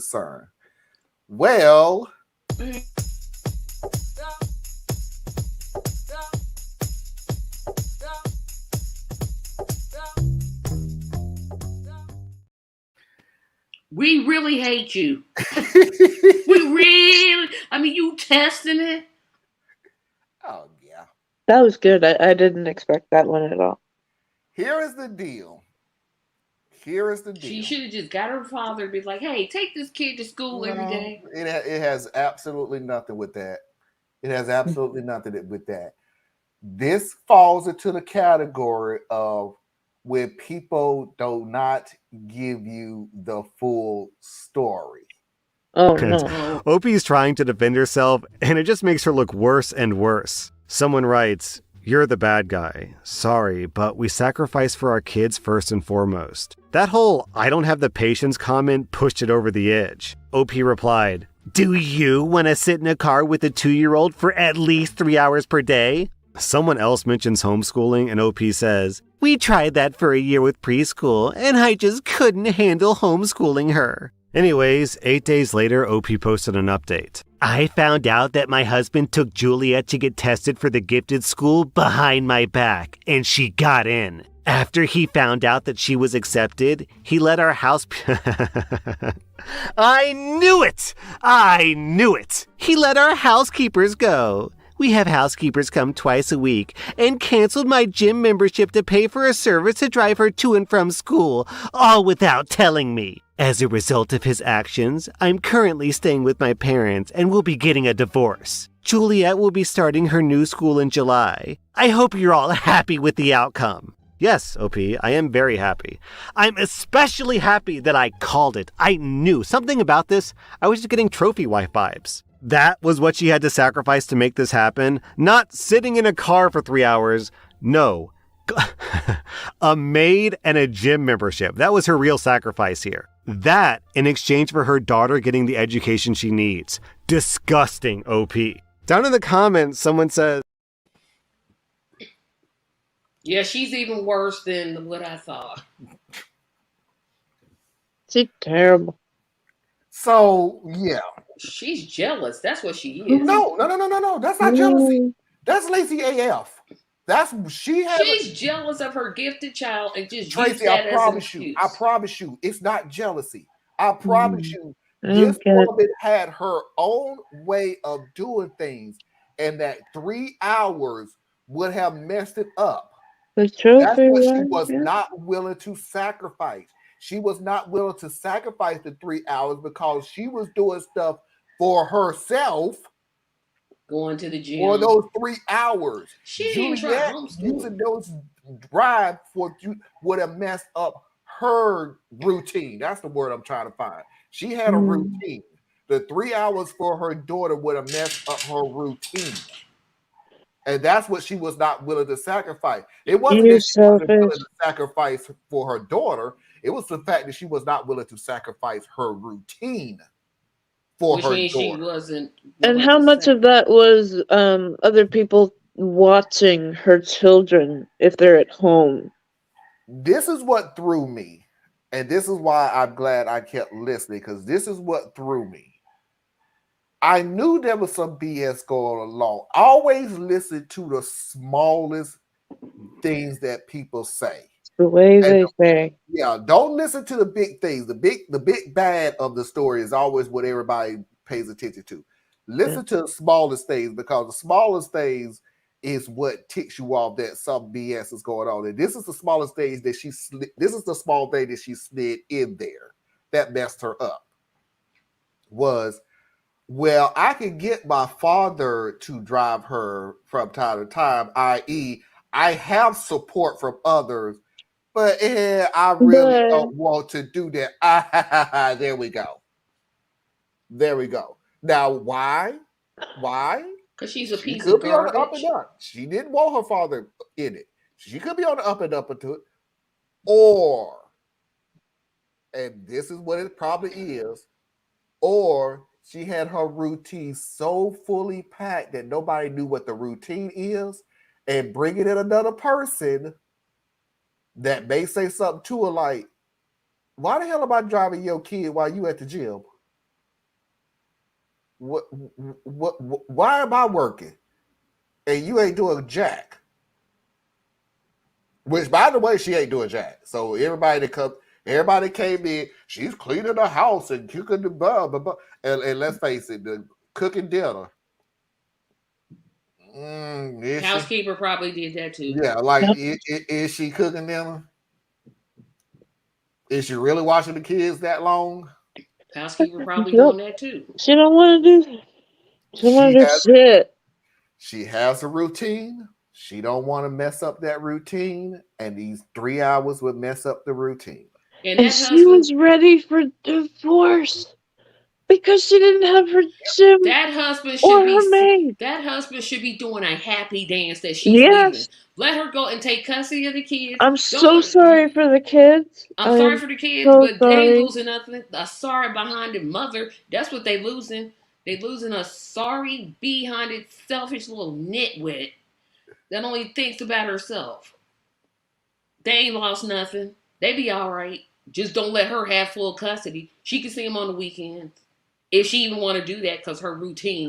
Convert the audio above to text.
concerned. Well, We really hate you. oh I mean, you testing it? yeah. That was good. I didn't expect that one at all. Here is the deal. Here is the She deal. should have just got her father to be like, hey, take this kid to school every No, day. it has absolutely nothing with that. It has absolutely nothing with that. This falls into the category of when people do not give you the full story. Oh And no. Oh, Opie's trying to defend herself, and it just makes her look worse and worse. Someone writes, "You're the bad guy. Sorry, but we sacrifice for our kids first and foremost." That whole "I don't have the patience" comment pushed it over the edge. OP replied, "Do you want to sit in a car with a 2-year-old for at least 3 hours per day?" Someone else mentions homeschooling, and OP says, "We tried that for a year with preschool, and I just couldn't handle homeschooling her." Anyways, 8 days later, OP posted an update. "I found out that my husband took Juliet to get tested for the gifted school behind my back, and she got in. After he found out that she was accepted, he let our house... I knew it! I knew it! He let our housekeepers go. We have housekeepers come twice a week, and canceled my gym membership to pay for a service to drive her to and from school, all without telling me. As a result of his actions, I'm currently staying with my parents and will be getting a divorce. Juliet will be starting her new school in July. I hope you're all happy with the outcome." Yes, OP, I am very happy. I'm especially happy that I called it. I knew something about this. I was just getting trophy wife vibes. That was what she had to sacrifice to make this happen. Not sitting in a car for 3 hours. No. A maid and a gym membership. That was her real sacrifice here. That in exchange for her daughter getting the education she needs. Disgusting, OP. Down in the comments, someone says, yeah, she's even worse than what I thought. She's terrible. So yeah. She's jealous. That's what she is. No. That's not jealousy. That's lazy AF. That's she has. She's jealous of her gifted child and just use Tracy, that I as an promise you. excuse. I promise you, it's not jealousy. I promise you, I this don't get it. woman had her own way of doing things, and that 3 hours would have messed it up. The That's trophy what she wife, was yeah. not willing to sacrifice. She was not willing to sacrifice the 3 hours because she was doing stuff for herself Going to the gym. for those 3 hours. She didn't try Juliet homeschool. using those drive for you would have messed up her routine. That's the word I'm trying to find. She had a routine. The 3 hours for her daughter would have messed up her routine. And that's what she was not willing to sacrifice. It wasn't You that she wasn't willing selfish. to sacrifice for her daughter. It was the fact that she was not willing to sacrifice her routine for Which her means she daughter. wasn't. And willing how to much say- of that was other people watching her children if they're at home? This is what threw me. And this is why I'm glad I kept listening, because this is what threw me. I knew there was some BS going along. Always listen to the smallest things that people say. The way And they say. yeah, don't listen to the big things. The big bad of the story is always what everybody pays attention to. Listen to the smallest things, because the smallest things is what ticks you off that some BS is going on. And this is the smallest things that she slid. This is the small thing that she slid in there that messed her up. Was, well, I can get my father to drive her from time to time, i.e., I have support from others, but I really don't want to do that. There we go. There we go. Now, why? Why? Because she's a She piece could of be on the up garbage. and up. She didn't want her father in it. She could be on the up and up into it. Or, and this is what it probably is, or she had her routine so fully packed that nobody knew what the routine is, and bringing in another person that may say something to her like, why the hell am I driving your kid while you at the gym? why am I working and you ain't doing jack? Which, by the way, she ain't doing jack. So everybody came in. She's cleaning the house and cooking the blah blah blah. And let's face it, the cooking dinner. Is she? Housekeeper probably did that too. Yeah, like Yep. is she cooking dinner? Is she really watching the kids that long? Housekeeper probably Yep. doing that too. She don't want to do. She don't want She to do has shit. she has a routine. She don't want to mess up that routine, and these 3 hours would mess up the routine. And And that she husband, was ready for divorce because she didn't have her gym that husband or should be her maid. that husband should be doing a happy dance that she's leaving. Yes, Let her go and take custody of the kids. I'm so Don't. sorry for the kids. I'm sorry for the kids, so but they ain't sorry. losing nothing. A sorry behind mother. That's what they losing. They losing a sorry behind selfish little nitwit that only thinks about herself. They ain't lost nothing. They be all right. Just don't let her have full custody. She can see him on the weekends if she even want to do that because her routine